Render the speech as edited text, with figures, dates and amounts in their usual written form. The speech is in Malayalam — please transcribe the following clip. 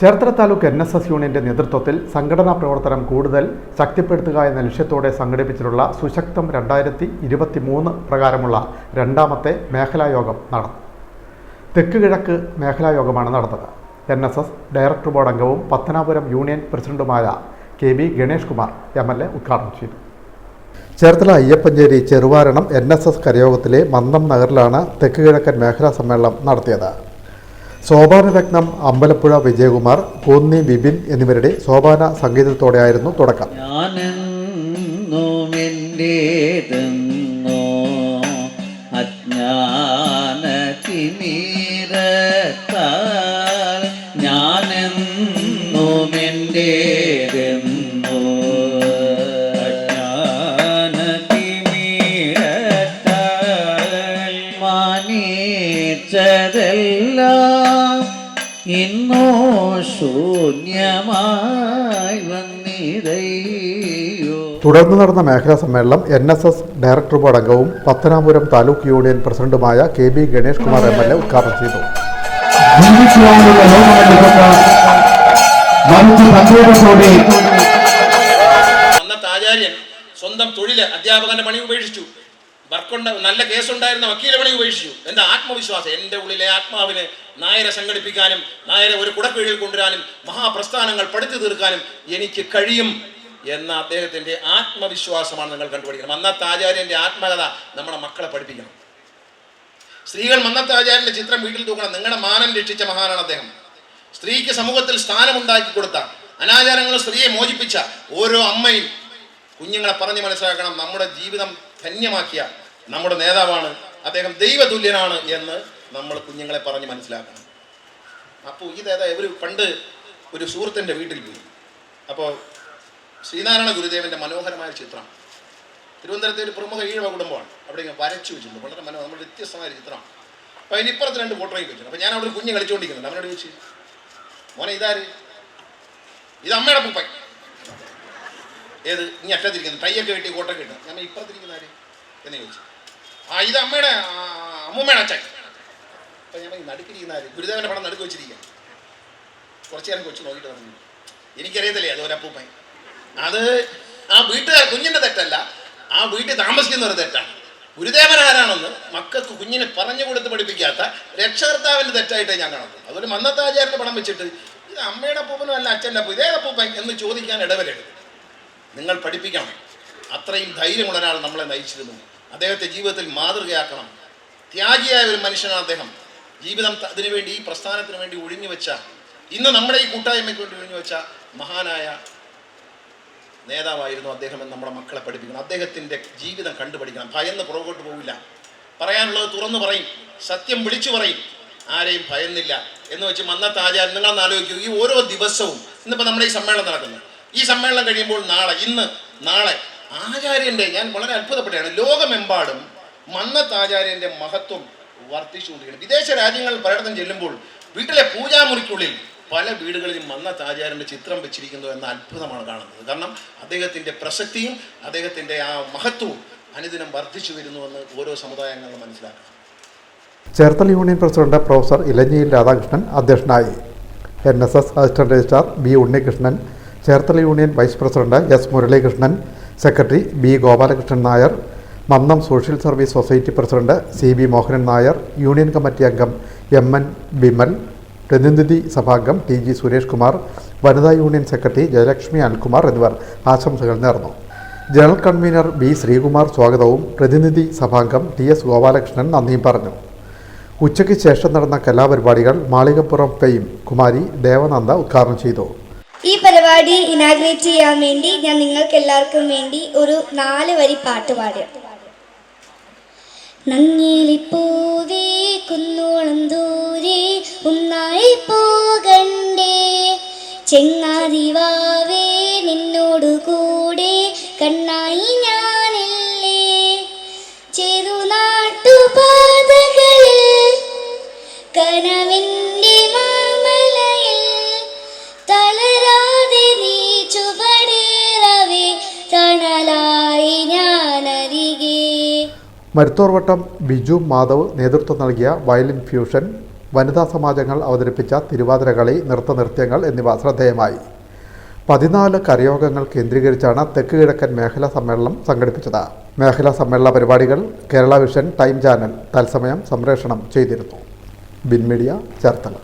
ചേർത്തല താലൂക്ക് NSS യൂണിയന്റെ നേതൃത്വത്തിൽ സംഘടനാ പ്രവർത്തനം കൂടുതൽ ശക്തിപ്പെടുത്തുക എന്ന ലക്ഷ്യത്തോടെ സംഘടിപ്പിച്ചിട്ടുള്ള സുശക്തം 2023 പ്രകാരമുള്ള രണ്ടാമത്തെ മേഖലായോഗം നടന്നു. തെക്ക് കിഴക്ക് മേഖലായോഗമാണ് നടന്നത്. NSS ഡയറക്ടർ ബോർഡ് അംഗവും പത്തനാപുരം യൂണിയൻ പ്രസിഡന്റുമായ KB ഗണേഷ് കുമാർ MLA ഉദ്ഘാടനം ചെയ്തു. ചേർത്തല അയ്യപ്പഞ്ചേരി ചെറുവാരണം NSS കരയോഗത്തിലെ മന്ദം നഗറിലാണ് തെക്ക് കിഴക്കൻ മേഖലാ സമ്മേളനം നടത്തിയത്. സോപാനരത്നം അമ്പലപ്പുഴ വിജയകുമാർ, കോന്നി വിപിൻ എന്നിവരുടെ സോപാന സംഗീതത്തോടെയായിരുന്നു തുടക്കം. ഇന്നോ ശൂന്യമായി വന്നിരയോ. തുടർന്ന് നടന്ന മേഖലാ സമ്മേളനം NSS ഡയറക്ടർ ബോർഡ് അംഗവും പത്തനാപുരം താലൂക്ക് യൂണിയൻ പ്രസിഡന്റുമായ KB ഗണേഷ് കുമാർ MLA ഉദ്ഘാടനം ചെയ്തു. അന്നത്തെ ആചാര്യൻ സ്വന്തം തൊഴില് അധ്യാപകന്റെ പണി ഉപേക്ഷിച്ചു. വർക്കുണ്ട്, നല്ല കേസുണ്ടായിരുന്ന വക്കീല പണി ഉപേക്ഷിച്ചു. എൻ്റെ ആത്മവിശ്വാസം, എൻ്റെ ഉള്ളിലെ ആത്മാവിന് നായരെ സംഘടിപ്പിക്കാനും നായരെ ഒരു കുടക്കീഴിൽ കൊണ്ടുവരാനും മഹാപ്രസ്ഥാനങ്ങൾ പടുത്തു തീർക്കാനും എനിക്ക് കഴിയും എന്ന അദ്ദേഹത്തിൻ്റെ ആത്മവിശ്വാസമാണ് നിങ്ങൾ കണ്ടുപിടിക്കണം. മന്നത്ത് ആചാര്യൻ്റെ ആത്മകഥ നമ്മുടെ മക്കളെ പഠിപ്പിക്കണം. സ്ത്രീകൾ മന്നത്ത് ആചാര്യൻ്റെ ചിത്രം വീട്ടിൽ തൂക്കണം. നിങ്ങളുടെ മാനം രക്ഷിച്ച മഹാനാണ് അദ്ദേഹം. സ്ത്രീക്ക് സമൂഹത്തിൽ സ്ഥാനമുണ്ടാക്കി കൊടുത്ത, അനാചാരങ്ങൾ സ്ത്രീയെ മോചിപ്പിച്ച ഓരോ അമ്മയും കുഞ്ഞുങ്ങളെ പറഞ്ഞ് മനസ്സിലാക്കണം. നമ്മുടെ ജീവിതം ധന്യമാക്കിയ നമ്മുടെ നേതാവാണ് അദ്ദേഹം, ദൈവതുല്യനാണ് എന്ന് നമ്മൾ കുഞ്ഞുങ്ങളെ പറഞ്ഞ് മനസ്സിലാക്കണം. അപ്പോൾ ഇവർ പണ്ട് ഒരു സുഹൃത്തിൻ്റെ വീട്ടിൽ പോയി. അപ്പോൾ ശ്രീനാരായണ ഗുരുദേവൻ്റെ മനോഹരമായ ചിത്രം, തിരുവനന്തപുരത്തെ ഒരു പ്രമുഖ ഈഴവ കുടുംബമാണ്, അവിടെ ഇങ്ങനെ വരച്ചു വെച്ചിട്ടുണ്ട്. വളരെ നമ്മുടെ വ്യത്യസ്തമായ ചിത്രം. അപ്പോൾ അതിനിപ്പുറത്ത് 2 ഫോട്ടോയും വെച്ചിട്ടുണ്ട്. അപ്പോൾ ഞാൻ അവിടെ കുഞ്ഞ് കളിച്ചുകൊണ്ടിരിക്കുന്നുണ്ട്. അവനോട് ചോദിച്ചു, മോനെ ഇതാര്? ഇത് അമ്മയുടെ പൂപ്പൻ. ഏത്? ഇനി അറ്റത്തിരിക്കുന്നു, ടൈയൊക്കെ കിട്ടി, കോട്ടൊക്കെ ഇട്ടു. ഞാൻ ഇപ്പുറത്തിരിക്കുന്ന ആര് എന്ന് ചോദിച്ചു. ഇത് അമ്മയുടെ അമ്മൂമ്മയുടെ അച്ഛൻ. അപ്പം ഞാൻ നടുക്കിരിക്കുന്ന ആര്? ഗുരുദേവൻ്റെ പടം നടുക്ക് വെച്ചിരിക്കുക. കുറച്ചു നേരം കൊച്ചു നോക്കിയിട്ട് പറഞ്ഞു, എനിക്കറിയത്തില്ലേ അത് ഒരപ്പൂപ്പൻ. അത് ആ വീട്ടുകാർ, കുഞ്ഞിൻ്റെ തെറ്റല്ല, ആ വീട്ടിൽ താമസിക്കുന്നവർ തെറ്റാണ്. ഗുരുദേവൻ ആരാണെന്ന് മക്കൾക്ക് കുഞ്ഞിനെ പറഞ്ഞു കൊടുത്ത് പഠിപ്പിക്കാത്ത രക്ഷകർത്താവിൻ്റെ തെറ്റായിട്ടേ ഞാൻ കാണുന്നു. അതുപോലെ മന്നത്താചാര്യൻ്റെ പടം വെച്ചിട്ട് ഇത് അമ്മയുടെ അപ്പൂപ്പനും അല്ല അച്ഛൻ്റെ അപ്പൂ, ഇതേ അപ്പൂപ്പൻ എന്ന് ചോദിക്കാൻ ഇടവരരുത്. നിങ്ങൾ പഠിപ്പിക്കണം. അത്രയും ധൈര്യമുള്ള ഒരാൾ നമ്മളെ നയിച്ചിരുന്നു. അദ്ദേഹത്തെ ജീവിതത്തിൽ മാതൃകയാക്കണം. ത്യാഗിയായ ഒരു മനുഷ്യനാണ് അദ്ദേഹം. ജീവിതം അതിനുവേണ്ടി, ഈ പ്രസ്ഥാനത്തിന് വേണ്ടി ഒഴിഞ്ഞു വെച്ച, ഇന്ന് നമ്മുടെ ഈ കൂട്ടായ്മയ്ക്ക് വേണ്ടി ഒഴിഞ്ഞു വെച്ച മഹാനായ നേതാവായിരുന്നു അദ്ദേഹം എന്ന് നമ്മുടെ മക്കളെ പഠിപ്പിക്കണം. അദ്ദേഹത്തിൻ്റെ ജീവിതം കണ്ടുപഠിക്കണം. ഭയന്ന് പുറകോട്ട് പോവില്ല. പറയാനുള്ളത് തുറന്നു പറയും, സത്യം വിളിച്ചു പറയും, ആരെയും ഭയന്നില്ല എന്ന് വെച്ച് മന്നത്ത് ആചാര്യൻ, നിങ്ങളൊന്ന് ആലോചിക്കൂ. ഈ ഓരോ ദിവസവും, ഇന്നിപ്പോൾ നമ്മുടെ ഈ സമ്മേളനം നടക്കുന്നത്, ഈ സമ്മേളനം കഴിയുമ്പോൾ നാളെ ആചാര്യൻ്റെ, ഞാൻ വളരെ അത്ഭുതപ്പെടുകയാണ്, ലോകമെമ്പാടും മന്നത്ത് ആചാര്യൻ്റെ മഹത്വം വർദ്ധിച്ചുകൊണ്ടിരിക്കുകയാണ്. വിദേശ രാജ്യങ്ങളിൽ പലയിടത്തും ചെല്ലുമ്പോൾ വീട്ടിലെ പൂജാമുറിക്കുള്ളിൽ പല വീടുകളിലും മന്നത്ത് ആചാര്യൻ്റെ ചിത്രം വെച്ചിരിക്കുന്നു എന്ന അത്ഭുതമാണ് കാണുന്നത്. കാരണം അദ്ദേഹത്തിൻ്റെ പ്രസക്തിയും അദ്ദേഹത്തിൻ്റെ ആ മഹത്വവും അനുദിനം വർദ്ധിച്ചു വരുന്നുവെന്ന് ഓരോ സമുദായങ്ങളും മനസ്സിലാക്കണം. ചേർത്തല യൂണിയൻ പ്രസിഡന്റ് പ്രൊഫസർ ഇലഞ്ഞിയിൽ രാധാകൃഷ്ണൻ അധ്യക്ഷനായി. NSS assistant registrar B Unnikrishnan, Cherthala union vice president S Muralikrishnan, secretary B Gopalakrishnan Nair, Mannam social service society president CB Mohanan Nair, union committee അംഗം MN ബിമൽ, പ്രതിനിധി സഭാംഗം TG സുരേഷ് കുമാർ, വനിതാ യൂണിയൻ സെക്രട്ടറി ജയലക്ഷ്മി അനിൽകുമാർ എന്നിവർ ആശംസകൾ നേർന്നു. ജനറൽ കൺവീനർ B ശ്രീകുമാർ സ്വാഗതവും പ്രതിനിധി സഭാംഗം TS ഗോപാലകൃഷ്ണൻ നന്ദിയും പറഞ്ഞു. ഉച്ചയ്ക്ക് ശേഷം നടന്ന കലാപരിപാടികൾ മാളികപ്പുറം ഫെയിം കുമാരി ദേവനന്ദ ഉദ്ഘാടനം ചെയ്തു. ഈ പരിപാടി ഇനാഗ്രേറ്റ് ചെയ്യാൻ വേണ്ടി ഞാൻ നിങ്ങൾക്ക് എല്ലാവർക്കും വേണ്ടി ഒരു 4 വരി പാട്ട് പാടി. നങ്ങിലിപ്പൂവേ കുന്നോളം ദൂരെ ഒന്നായി പോകണ്ടേ, ചെങ്ങാതിവാവേ നിന്നോടു കൂടെ കണ്ണായി ഞാനില്ലേ, ചെറുനാട്ടുപാതകളിൽ കനവിൻ്റെ മാമലയിൽ തളരാതെ നീ ചുവടേറവേ തണലായി ഞാനരികെ. മരുത്തോർവട്ടം ബിജു മാധവ് നേതൃത്വം നൽകിയ വയലിൻ ഫ്യൂഷൻ വനിതാ സമാജങ്ങൾ അവതരിപ്പിച്ച തിരുവാതിരകളി, നൃത്തനൃത്യങ്ങൾ എന്നിവ ശ്രദ്ധേയമായി. 14 കരയോഗങ്ങൾ കേന്ദ്രീകരിച്ചാണ് തെക്ക് കിഴക്കൻ മേഖലാ സമ്മേളനം സംഘടിപ്പിച്ചത്. മേഖലാ സമ്മേളന പരിപാടികൾ കേരള വിഷൻ ടൈം ചാനൽ തത്സമയം സംപ്രേഷണം ചെയ്തിരുന്നു. Bin media, Cherthala.